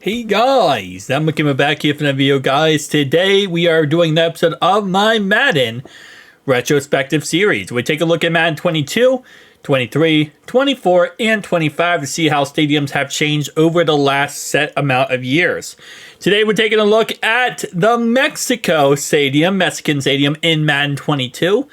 Hey guys, I'm coming back here for another video, guys. Today we are doing an episode of my Madden retrospective series. We take a look at Madden 22, 23, 24, and 25 to see how stadiums have changed over the last set amount of years. Today we're taking a look at the Mexican Stadium in Madden 22.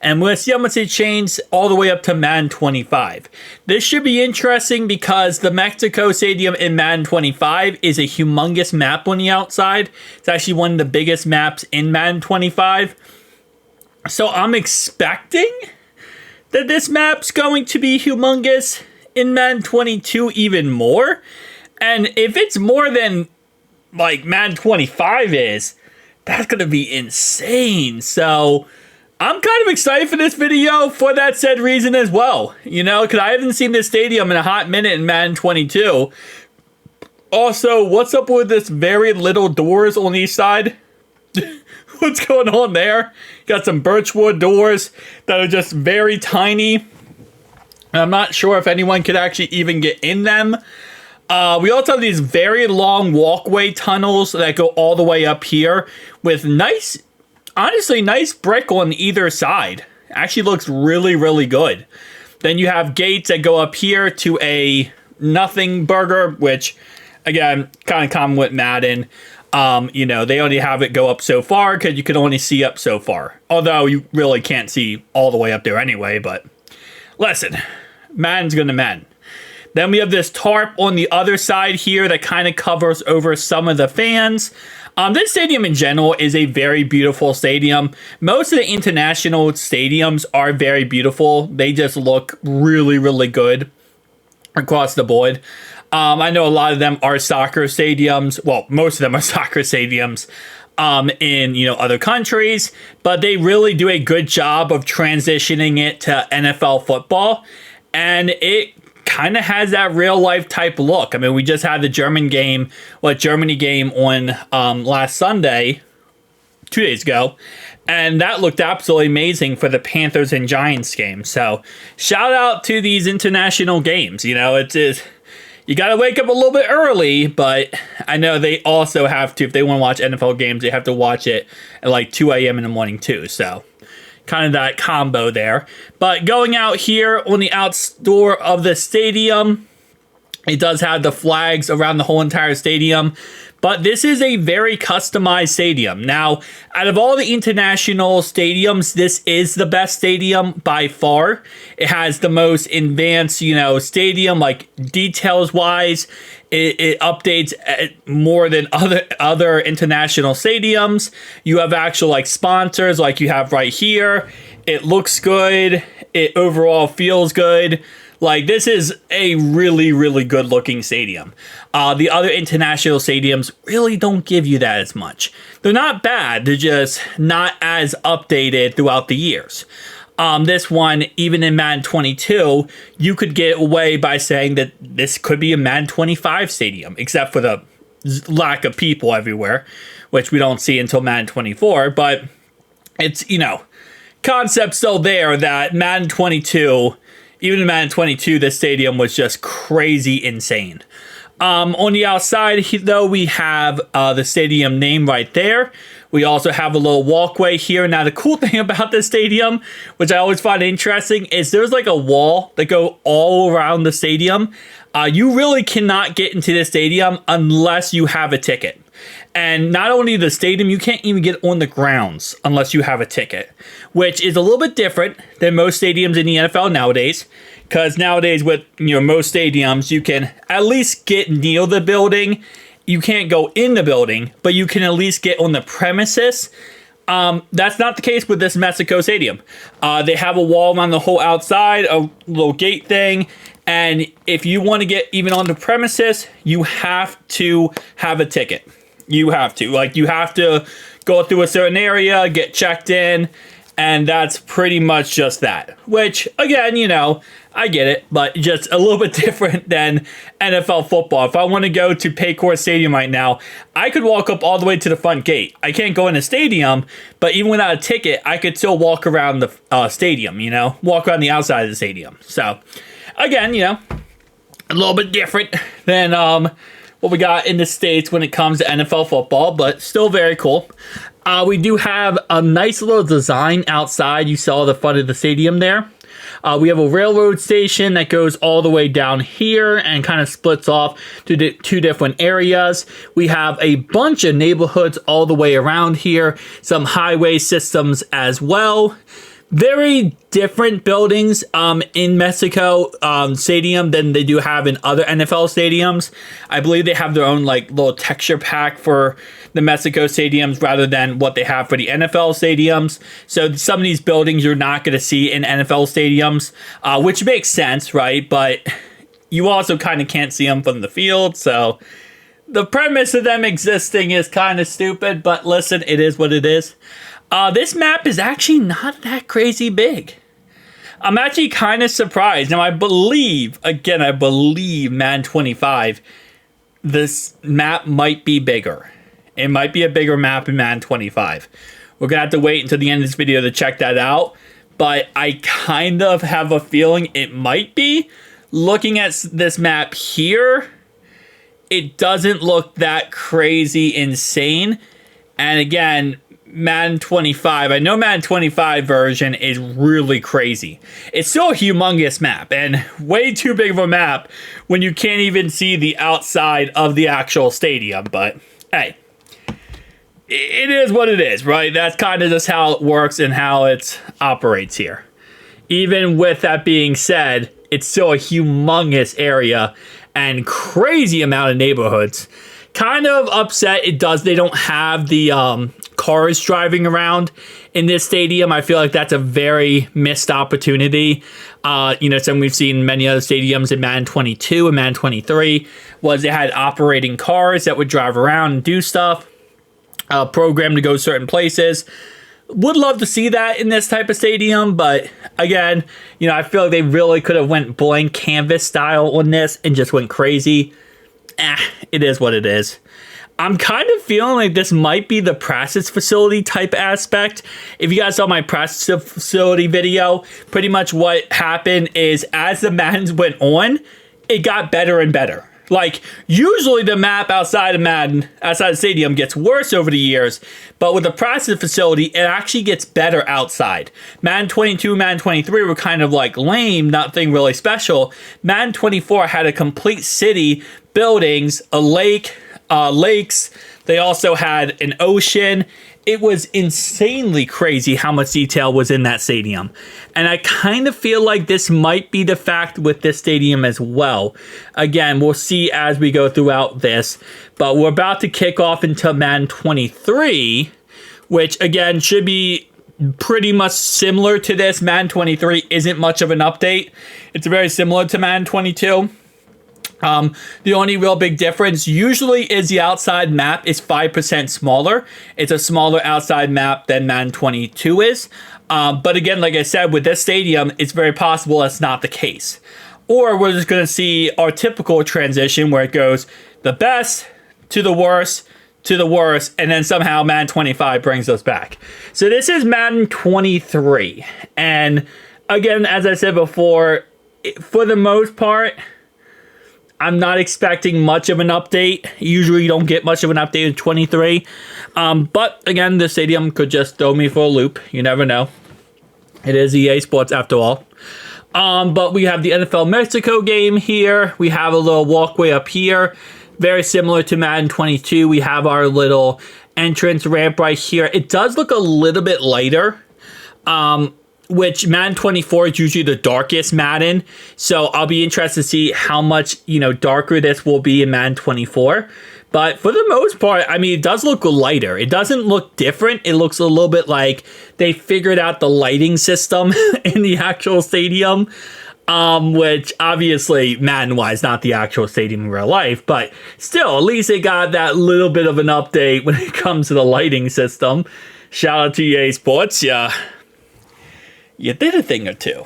And we're going to see how much it changed all the way up to Madden 25. This should be interesting because the Mexico Stadium in Madden 25 is a humongous map on the outside. It's actually one of the biggest maps in Madden 25. So I'm expecting that this map's going to be humongous in Madden 22 even more. And if it's more than like Madden 25 is, that's going to be insane. So I'm kind of excited for this video for that said reason as well, you know, because I haven't seen this stadium in a hot minute in Madden 22. Also, what's up with this very little doors on each side? What's going on there? Got some birchwood doors that are just very tiny. I'm not sure if anyone could actually even get in them. We also have these very long walkway tunnels that go all the way up here with honestly, nice brick on either side. Actually looks really, really good. Then you have gates that go up here to a nothing burger, which, again, kind of common with Madden. You know, they only have it go up so far because you can only see up so far. Although you really can't see all the way up there anyway, but listen, Madden's gonna Madden. Then we have this tarp on the other side here that kind of covers over some of the fans. This stadium in general is a very beautiful stadium. Most of the international stadiums are very beautiful. They just look really, really good across the board. I know a lot of them are soccer stadiums. Well, most of them are soccer stadiums in, you know, other countries. But they really do a good job of transitioning it to NFL football. And it kind of has that real life type look. I mean, we just had the Germany game on last Sunday, 2 days ago, and that looked absolutely amazing for the Panthers and Giants game. So shout out to these international games. You know, you got to wake up a little bit early, but I know they also have to, if they want to watch NFL games, they have to watch it at like 2 a.m. in the morning too. So kind of that combo there. But going out here on the outdoor of the stadium, it does have the flags around the whole entire stadium. But this is a very customized stadium. Now, out of all the international stadiums, this is the best stadium by far. It has the most advanced, you know, stadium, like details-wise. It updates more than other international stadiums. You have actual like sponsors like you have right here. It looks good. It overall feels good. Like, this is a really, really good looking stadium. The other international stadiums really don't give you that as much. They're not bad. They're just not as updated throughout the years. This one, even in Madden 22, you could get away by saying that this could be a Madden 25 stadium, except for the lack of people everywhere, which we don't see until Madden 24. But it's, you know, concept still there that Madden 22, even in Madden 22, the stadium was just crazy insane. On the outside, though, we have the stadium name right there. We also have a little walkway here. Now, the cool thing about this stadium, which I always find interesting, is there's like a wall that goes all around the stadium. You really cannot get into the stadium unless you have a ticket. And not only the stadium, you can't even get on the grounds unless you have a ticket, which is a little bit different than most stadiums in the NFL nowadays. Because nowadays with, you know, most stadiums, you can at least get near the building. You can't go in the building, but you can at least get on the premises. That's not the case with this Mexico Stadium. They have a wall on the whole outside, a little gate thing. And if you want to get even on the premises, you have to have a ticket. You have to. Like, you have to go through a certain area, get checked in, and that's pretty much just that. Which, again, you know, I get it, but just a little bit different than NFL football. If I want to go to Paycor Stadium right now, I could walk up all the way to the front gate. I can't go in the stadium, but even without a ticket, I could still walk around the stadium, you know, walk around the outside of the stadium. So, again, you know, a little bit different than what we got in the States when it comes to NFL football, but still very cool. We do have a nice little design outside. You saw the front of the stadium there. We have a railroad station that goes all the way down here and kind of splits off to two different areas. We have a bunch of neighborhoods all the way around here, some highway systems as well. Very different buildings in Mexico Stadium than they do have in other NFL stadiums. I believe they have their own like little texture pack for the Mexico stadiums rather than what they have for the NFL stadiums. So some of these buildings you're not going to see in NFL stadiums, which makes sense, right? But you also kind of can't see them from the field. So the premise of them existing is kind of stupid, but listen, it is what it is. This map is actually not that crazy big. I'm actually kind of surprised. Now, I believe Madden 25, this map might be bigger. It might be a bigger map in Madden 25. We're going to have to wait until the end of this video to check that out. But I kind of have a feeling it might be. Looking at this map here, it doesn't look that crazy insane. And again, Madden 25, I know Madden 25 version is really crazy. It's still a humongous map and way too big of a map when you can't even see the outside of the actual stadium. But hey, it is what it is, right? That's kind of just how it works and how it operates here. Even with that being said, it's still a humongous area and crazy amount of neighborhoods. Kind of upset they don't have the cars driving around in this stadium. I feel like that's a very missed opportunity. Something we've seen in many other stadiums in Madden 22 and Madden 23 was they had operating cars that would drive around and do stuff, programmed to go certain places. Would love to see that in this type of stadium, but again, I feel like they really could have went blank canvas style on this and just went crazy. It is what it is. I'm kind of feeling like this might be the practice facility type aspect. If you guys saw my practice facility video, pretty much what happened is as the Maddens went on, it got better and better. Like, usually the map outside of Madden, outside the stadium, gets worse over the years, but with the practice facility, it actually gets better outside. Madden 22, Madden 23 were kind of like lame, nothing really special. Madden 24 had a complete city, buildings, a lake, lakes. They also had an ocean. It was insanely crazy how much detail was in that stadium. And I kind of feel like this might be the fact with this stadium as well. Again, we'll see as we go throughout this. But we're about to kick off into Madden 23, which again should be pretty much similar to this. Madden 23 isn't much of an update. It's very similar to Madden 22. The only real big difference usually is the outside map is 5% smaller. It's a smaller outside map than Madden 22 is. But again, like I said, with this stadium, it's very possible that's not the case. Or we're just going to see our typical transition where it goes the best to the worst to the worst, and then somehow Madden 25 brings us back. So this is Madden 23. And again, as I said before, for the most part, I'm not expecting much of an update. Usually you don't get much of an update in 23. But again, the stadium could just throw me for a loop. You never know. It is EA Sports after all. But we have the NFL Mexico game here. We have a little walkway up here. Very similar to Madden 22. We have our little entrance ramp right here. It does look a little bit lighter. Which Madden 24 is usually the darkest Madden. So I'll be interested to see how much, darker this will be in Madden 24. But for the most part, I mean, it does look lighter. It doesn't look different. It looks a little bit like they figured out the lighting system in the actual stadium. Which obviously Madden-wise, not the actual stadium in real life. But still, at least they got that little bit of an update when it comes to the lighting system. Shout out to EA Sports. Yeah. You did a thing or two.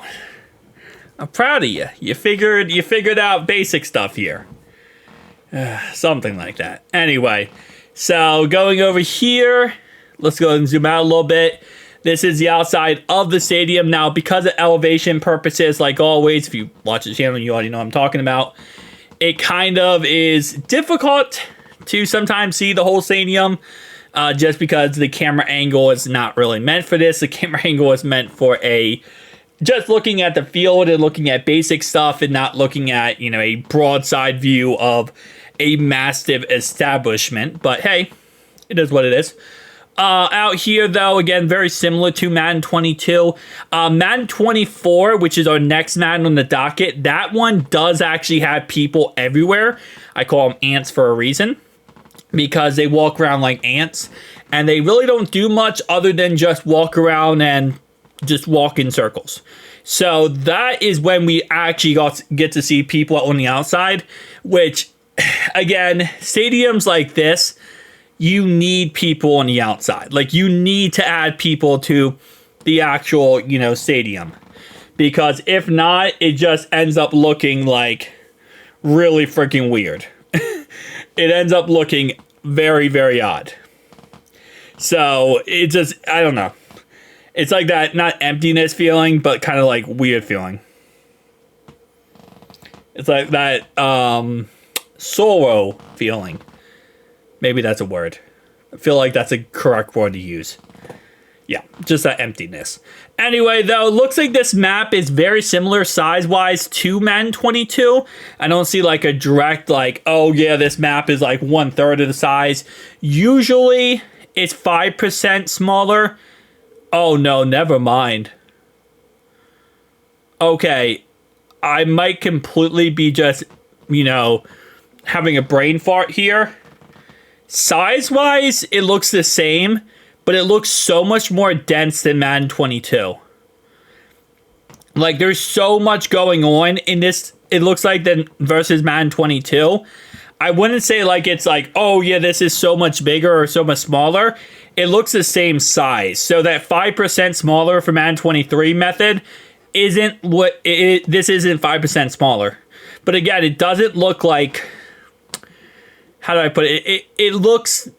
I'm proud of you. You figured out basic stuff here. Something like that. Anyway, so going over here, let's go and zoom out a little bit. This is the outside of the stadium. Now, because of elevation purposes, like always, if you watch the channel, you already know what I'm talking about. it kind of is difficult to sometimes see the whole stadium, just because the camera angle is not really meant for this. The camera angle is meant for just looking at the field and looking at basic stuff and not looking at, a broadside view of a massive establishment. But hey, it is what it is. Out here, though, again, very similar to Madden 22. Madden 24, which is our next Madden on the docket, that one does actually have people everywhere. I call them ants for a reason, because they walk around like ants, and they really don't do much other than just walk around and just walk in circles. So that is when we actually get to see people on the outside, which, again, stadiums like this, you need people on the outside. Like, you need to add people to the actual, stadium. Because if not, it just ends up looking like really freaking weird. It ends up looking very, very odd. So, it just, I don't know. It's like that, not emptiness feeling, but kind of like weird feeling. It's like that sorrow feeling. Maybe that's a word. I feel like that's a correct word to use. Yeah, just that emptiness. Anyway, though, looks like this map is very similar size-wise to Madden 22. I don't see like a direct oh yeah, this map is like 1/3 of the size. Usually, it's 5% smaller. Oh no, never mind. Okay, I might completely be just, having a brain fart here. Size-wise, it looks the same, but it looks so much more dense than Madden 22. Like, there's so much going on in this, it looks like, than versus Madden 22. I wouldn't say it's like, oh yeah, this is so much bigger or so much smaller. It looks the same size. So that 5% smaller for Madden 23 method isn't what this isn't 5% smaller. But again, it doesn't look like, how do I put it? It looks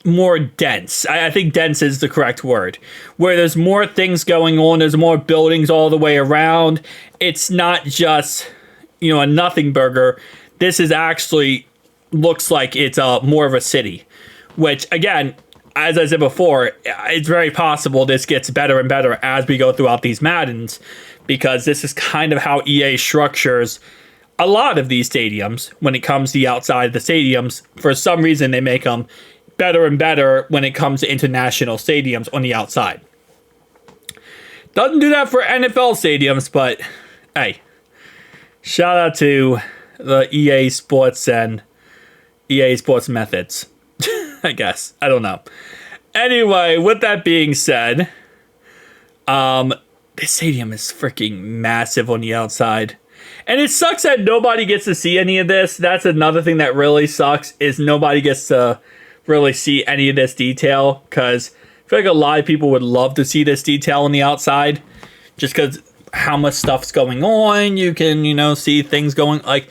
more dense. I think dense is the correct word. Where there's more things going on. There's more buildings all the way around. It's not just, a nothing burger. This is actually looks like it's more of a city. Which, again, as I said before, it's very possible this gets better and better as we go throughout these Maddens. Because this is kind of how EA structures a lot of these stadiums when it comes to the outside of the stadiums. For some reason, they make them better and better when it comes to international stadiums on the outside. Doesn't do that for NFL stadiums, but hey, shout out to the EA Sports and EA Sports methods, I guess. I don't know. Anyway, with that being said, this stadium is freaking massive on the outside. And it sucks that nobody gets to see any of this. That's another thing that really sucks, is nobody gets to really see any of this detail. Because I feel like a lot of people would love to see this detail on the outside. Just because how much stuff's going on. You can, see things going, I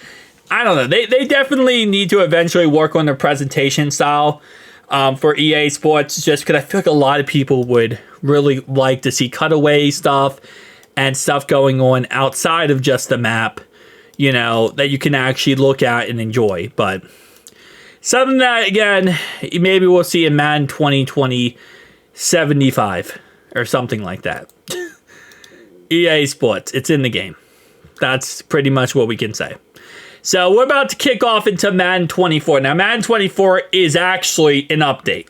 don't know. They definitely need to eventually work on their presentation style for EA Sports. Just because I feel like a lot of people would really like to see cutaway stuff and stuff going on outside of just the map, that you can actually look at and enjoy. But something that, again, maybe we'll see in Madden 2020 75 or something like that. EA Sports, it's in the game. That's pretty much what we can say. So we're about to kick off into Madden 24. Now, Madden 24 is actually an update.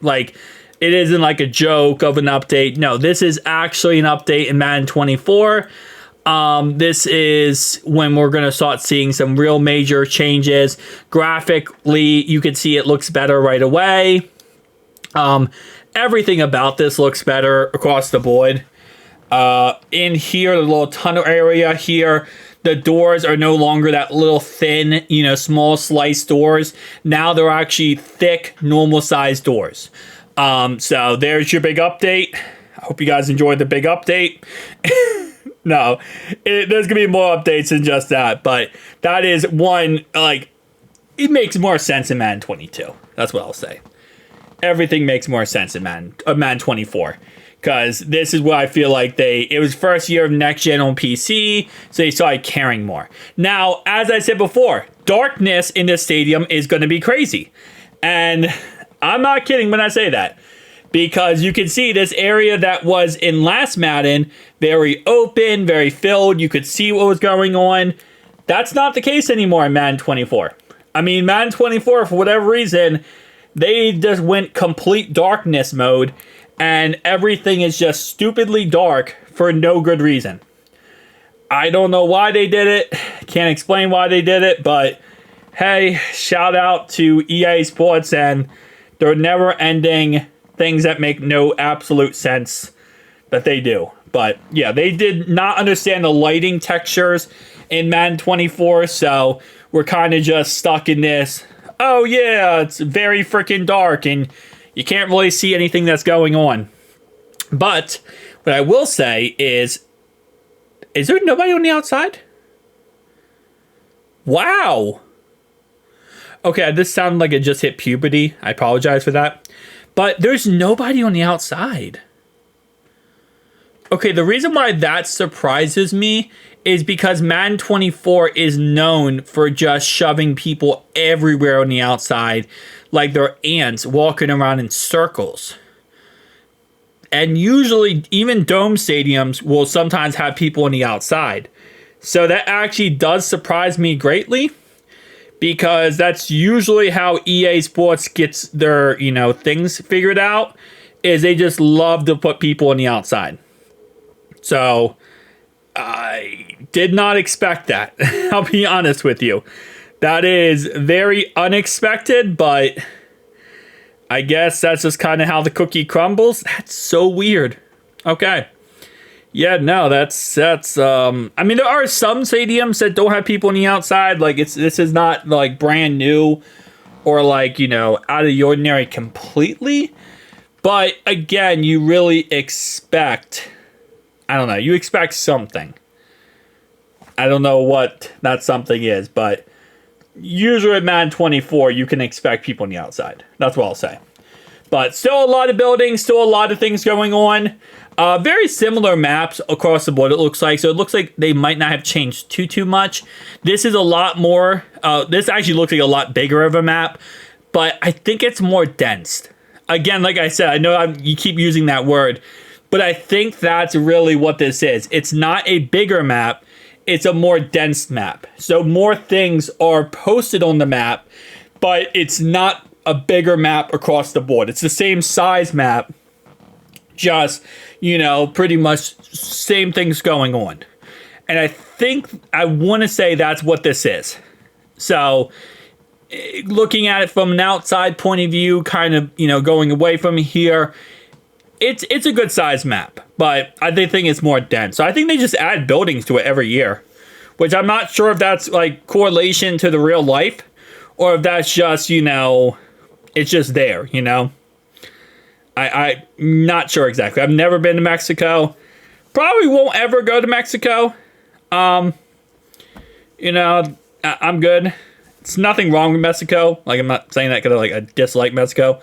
It isn't like a joke of an update. No, this is actually an update in Madden 24. This is when we're going to start seeing some real major changes. Graphically, you can see it looks better right away. Everything about this looks better across the board. In here, the little tunnel area here, the doors are no longer that little thin, small slice doors. Now they're actually thick, normal-sized doors. So there's your big update. I hope you guys enjoyed the big update. No, there's going to be more updates than just that. But that is one, it makes more sense in Madden 22. That's what I'll say. Everything makes more sense in Madden 24. Because this is what I feel like it was first year of next gen on PC, so they started caring more. Now, as I said before, darkness in this stadium is going to be crazy. And I'm not kidding when I say that. Because you can see this area that was in last Madden, very open, very filled. You could see what was going on. That's not the case anymore in Madden 24. I mean, Madden 24, for whatever reason, they just went complete darkness mode. And everything is just stupidly dark for no good reason. I don't know why they did it. Can't explain why they did it. But, hey, shout out to EA Sports and their never-ending things that make no absolute sense that they do. But yeah, they did not understand the lighting textures in Madden 24, so we're kind of just stuck in this, oh yeah, it's very freaking dark and you can't really see anything that's going on. But what I will say is there nobody on the outside? Wow. Okay, this sounded like it just hit puberty. I apologize for that. But there's nobody on the outside. Okay, the reason why that surprises me is because Madden 24 is known for just shoving people everywhere on the outside like they're ants walking around in circles. And usually, even dome stadiums will sometimes have people on the outside. So that actually does surprise me greatly. Because that's usually how EA Sports gets their, things figured out, is they just love to put people on the outside. So, I did not expect that. I'll be honest with you. That is very unexpected, but I guess that's just kind of how the cookie crumbles. That's so weird. Okay. Yeah, no, that's I mean, there are some stadiums that don't have people on the outside. Like, this is not, like, brand new or, like, out of the ordinary completely. But, again, you really expect, I don't know, you expect something. I don't know what that something is, but usually at Madden 24, you can expect people on the outside. That's what I'll say. But still a lot of buildings, still a lot of things going on. Very similar maps across the board, it looks like. So it looks like they might not have changed too much. This is a lot more... this actually looks like a lot bigger of a map. But I think it's more dense. Again, like I said, I know you keep using that word. But I think that's really what this is. It's not a bigger map. It's a more dense map. So more things are posted on the map. But it's not a bigger map across the board. It's the same size map. Just, pretty much same things going on. And I want to say that's what this is. So, looking at it from an outside point of view, kind of, going away from here, it's a good size map. But I think it's more dense. So I think they just add buildings to it every year. Which I'm not sure if that's, like, correlation to the real life. Or if that's just, it's just there, I'm not sure exactly. I've never been to Mexico. Probably won't ever go to Mexico. I'm good. It's nothing wrong with Mexico. Like, I'm not saying that because I dislike Mexico.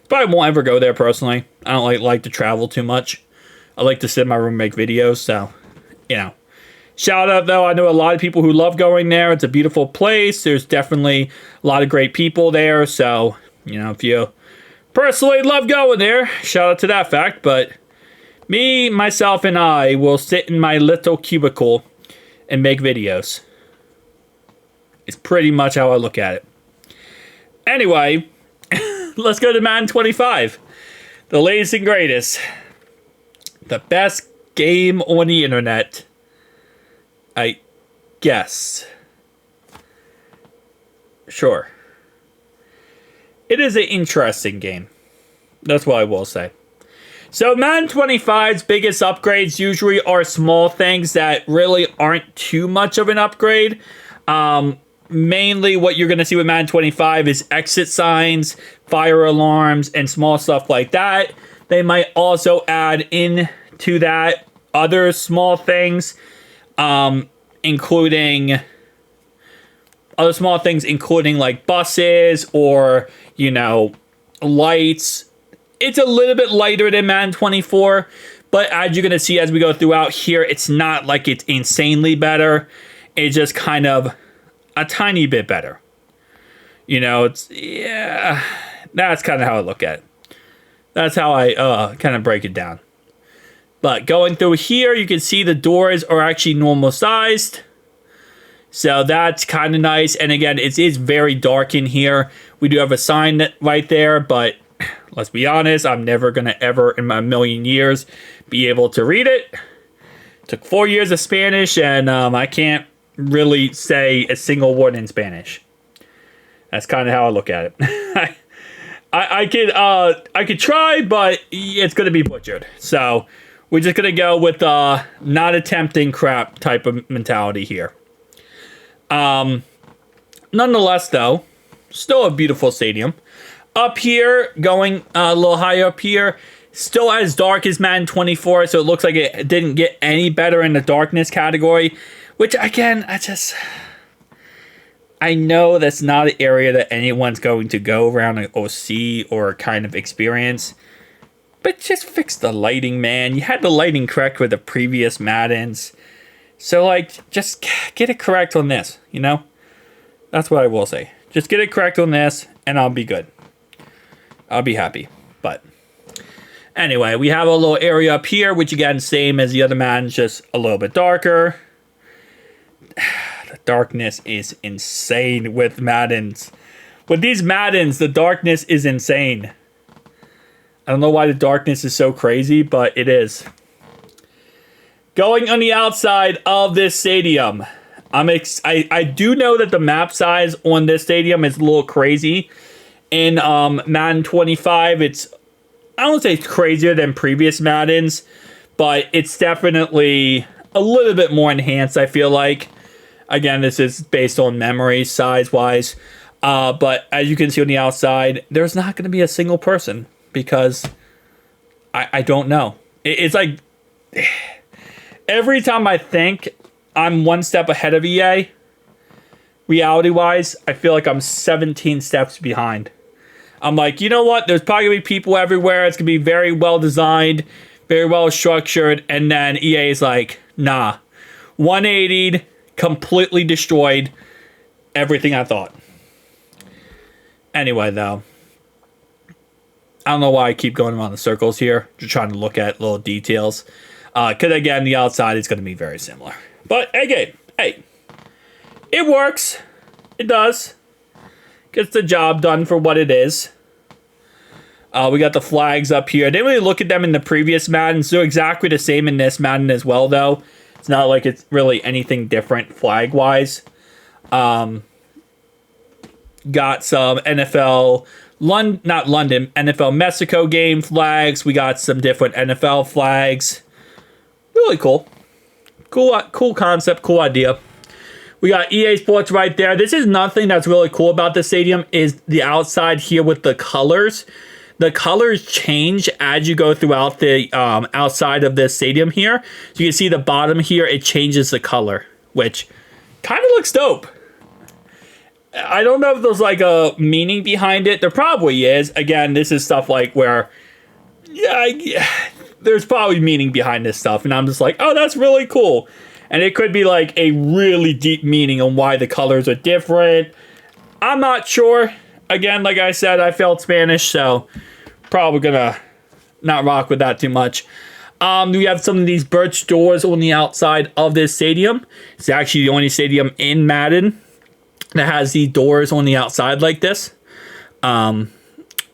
Probably won't ever go there personally. I don't like to travel too much. I like to sit in my room and make videos. So, Shout out, though. I know a lot of people who love going there. It's a beautiful place. There's definitely a lot of great people there. So, if you personally love going there, shout out to that fact. But me, myself, and I will sit in my little cubicle and make videos. It's pretty much how I look at it. Anyway, let's go to Madden 25. The latest and greatest. The best game on the internet. I guess. Sure. It is an interesting game. That's what I will say. So Madden 25's biggest upgrades usually are small things that really aren't too much of an upgrade. Mainly what you're going to see with Madden 25 is exit signs, fire alarms, and small stuff like that. They might also add in to that other small things, including like buses or, lights. It's a little bit lighter than Madden 24, but as you're going to see as we go throughout here, it's not like it's insanely better. It's just kind of a tiny bit better. You know, it's, yeah, that's kind of how I look at it. That's how I kind of break it down. But going through here, you can see the doors are actually normal sized. So that's kind of nice. And again, it is very dark in here. We do have a sign right there, but let's be honest, I'm never going to ever in my million years be able to read it. Took 4 years of Spanish, and I can't really say a single word in Spanish. That's kind of how I look at it. I could try, but it's going to be butchered. So we're just going to go with not attempting crap type of mentality here. Nonetheless, though, still a beautiful stadium. Up here, going a little higher up here, still as dark as Madden 24, so it looks like it didn't get any better in the darkness category, which, again, I know that's not an area that anyone's going to go around or see or kind of experience, but just fix the lighting, man. You had the lighting correct with the previous Maddens, so, like, just get it correct on this, you know? That's what I will say. Just get it correct on this, and I'll be good. I'll be happy, but anyway, we have a little area up here, which again, same as the other Maddens, just a little bit darker. The darkness is insane with Maddens. With these Maddens, the darkness is insane. I don't know why the darkness is so crazy, but it is. Going on the outside of this stadium, I do know that the map size on this stadium is a little crazy. In Madden 25, it's, I don't say it's crazier than previous Maddens, but it's definitely a little bit more enhanced, I feel like. Again, this is based on memory size-wise. But as you can see on the outside, there's not going to be a single person because I don't know. It's like every time I think I'm one step ahead of EA, reality-wise, I feel like I'm 17 steps behind. I'm like, you know what? There's probably going to be people everywhere. It's going to be very well designed, very well structured. And then EA is like, nah. 180'd, completely destroyed everything I thought. Anyway, though, I don't know why I keep going around the circles here. Just trying to look at little details. Because, again, the outside is going to be very similar. But, again, hey, it works. It does. Gets the job done for what it is. We got the flags up here. I didn't really look at them in the previous Madden. So exactly the same in this Madden as well, though. It's not like it's really anything different flag-wise. Got some NFL, NFL Mexico game flags. We got some different NFL flags. Really cool. Cool concept, cool idea. We got EA Sports right there. This is nothing that's really cool about the stadium is the outside here with the colors. The colors change as you go throughout the outside of this stadium here. So you can see the bottom here, it changes the color, which kind of looks dope. I don't know if there's like a meaning behind it. There probably is. Again, this is stuff like where, there's probably meaning behind this stuff. And I'm just like, oh, that's really cool. And it could be like a really deep meaning on why the colors are different. I'm not sure. Again, like I said, I failed Spanish, so probably gonna not rock with that too much. We have some of these birch doors on the outside of this stadium. It's actually the only stadium in Madden that has these doors on the outside like this.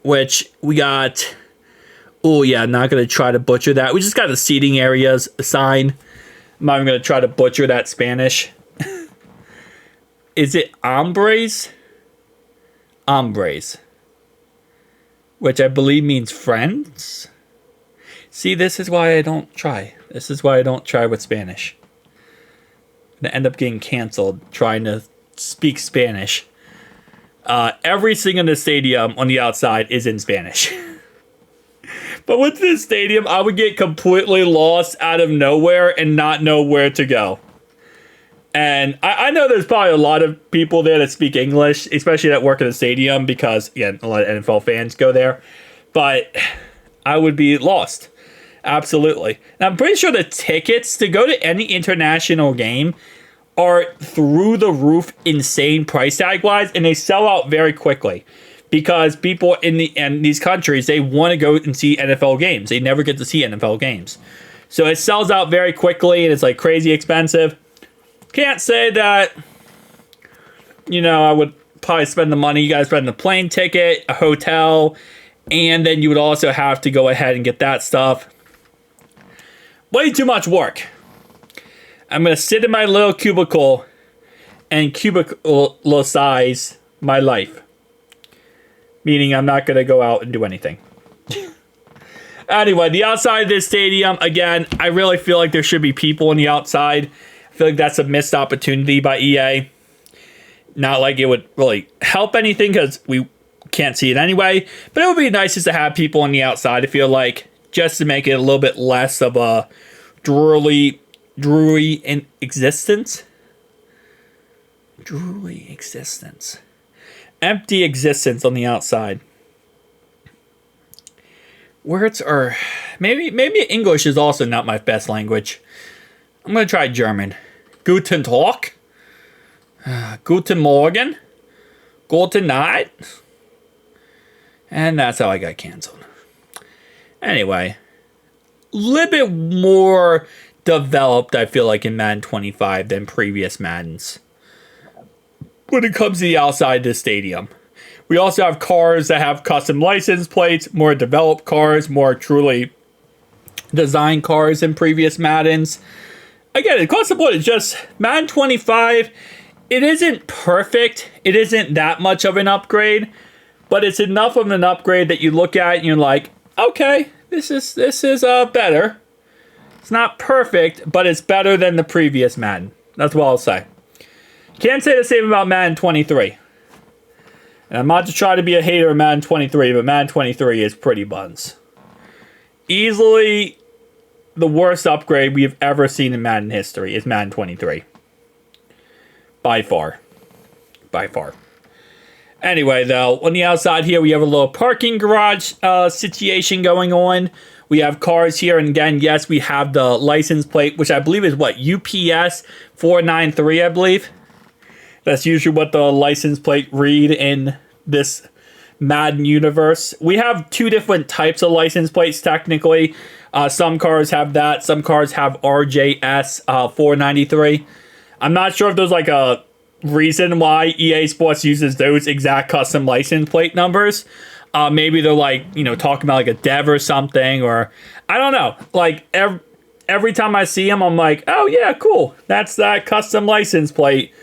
Which we got... Oh, yeah, not gonna try to butcher that. We just got the seating areas sign. I'm not even going to try to butcher that Spanish. Is it hombres? Hombres. Which I believe means friends? See, this is why I don't try. This is why I don't try with Spanish. I'm going to end up getting canceled trying to speak Spanish. Everything in the stadium on the outside is in Spanish. But with this stadium, I would get completely lost out of nowhere and not know where to go. And I know there's probably a lot of people there that speak English, especially that work at the stadium, because, again, a lot of NFL fans go there. But I would be lost. Absolutely. And I'm pretty sure the tickets to go to any international game are through the roof insane price tag wise, and they sell out very quickly because people in these countries, they want to go and see NFL games. They never get to see NFL games. So it sells out very quickly, and it's like crazy expensive. Can't say that, I would probably spend the money you guys spend the plane ticket, a hotel, and then you would also have to go ahead and get that stuff. Way too much work. I'm going to sit in my little cubicle and cubicle size my life. Meaning I'm not going to go out and do anything. Anyway, the outside of this stadium, again, I really feel like there should be people on the outside. I feel like that's a missed opportunity by EA. Not like it would really help anything because we can't see it anyway. But it would be nice just to have people on the outside, I feel like, just to make it a little bit less of a dreary in existence. Dreary existence. Empty existence on the outside. Words are... Maybe English is also not my best language. I'm going to try German. Guten Tag. Guten Morgen. Guten Night. And that's how I got canceled. Anyway. A little bit more developed, I feel like, in Madden 25 than previous Maddens. When it comes to the outside of the stadium. We also have cars that have custom license plates, more developed cars, more truly designed cars than previous Maddens. Again, across the board, it's just Madden 25. It isn't perfect. It isn't that much of an upgrade, but it's enough of an upgrade that you look at and you're like, okay, this is better. It's not perfect, but it's better than the previous Madden. That's what I'll say. Can't say the same about Madden 23. And I'm not to try to be a hater of Madden 23, but Madden 23 is pretty buns. Easily the worst upgrade we've ever seen in Madden history is Madden 23. By far. By far. Anyway, though, on the outside here, we have a little parking garage situation going on. We have cars here, and again, yes, we have the license plate, which I believe is what? UPS 493, I believe. That's usually what the license plate read in this Madden universe. We have two different types of license plates, technically. Some cars have that. Some cars have RJS 493. I'm not sure if there's like a reason why EA Sports uses those exact custom license plate numbers. Maybe they're like, talking about like a dev or something, or I don't know. Like every time I see them, I'm like, oh yeah, cool. That's that custom license plate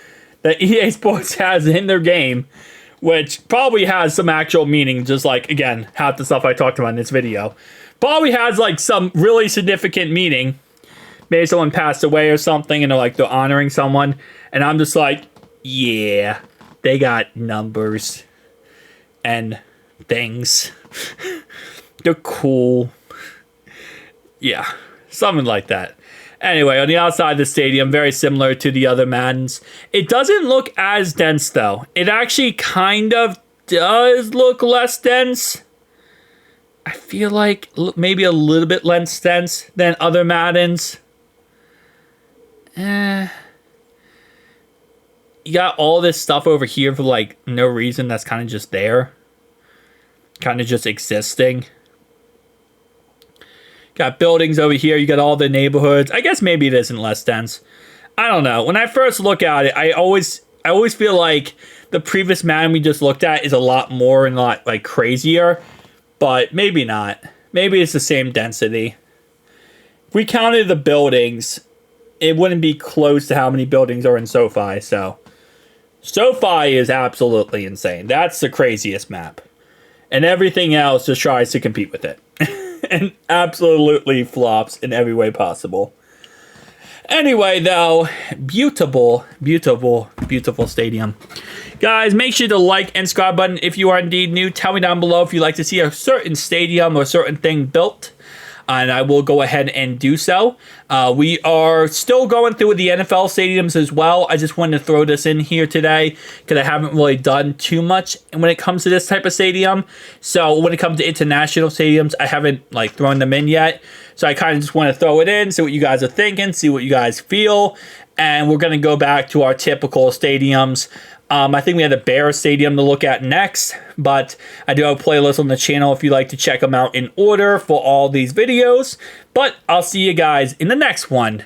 that EA Sports has in their game, which probably has some actual meaning, just like, again, half the stuff I talked about in this video. Probably has, like, some really significant meaning. Maybe someone passed away or something, and they're honoring someone. And I'm just like, yeah, they got numbers and things. They're cool. Yeah, something like that. Anyway, on the outside of the stadium, very similar to the other Maddens. It doesn't look as dense, though. It actually kind of does look less dense. I feel like maybe a little bit less dense than other Maddens. You got all this stuff over here for, no reason. That's kind of just there. Kind of just existing. Got buildings over here. You got all the neighborhoods. I guess maybe it isn't less dense. I don't know. When I first look at it, I always feel like the previous Madden we just looked at is a lot more and a lot crazier. But maybe not. Maybe it's the same density. If we counted the buildings, it wouldn't be close to how many buildings are in SoFi. So SoFi is absolutely insane. That's the craziest map. And everything else just tries to compete with it. And absolutely flops in every way possible. Anyway, though, beautiful, beautiful, beautiful stadium. Guys, make sure to like and subscribe button if you are indeed new. Tell me down below if you'd like to see a certain stadium or a certain thing built. And I will go ahead and do so. We are still going through with the NFL stadiums as well. I just wanted to throw this in here today because I haven't really done too much when it comes to this type of stadium. So when it comes to international stadiums, I haven't thrown them in yet. So I kind of just want to throw it in, see what you guys are thinking, see what you guys feel. and we're going to go back to our typical stadiums. I think we have the Bears Stadium to look at next, but I do have a playlist on the channel if you'd like to check them out in order for all these videos. But I'll see you guys in the next one.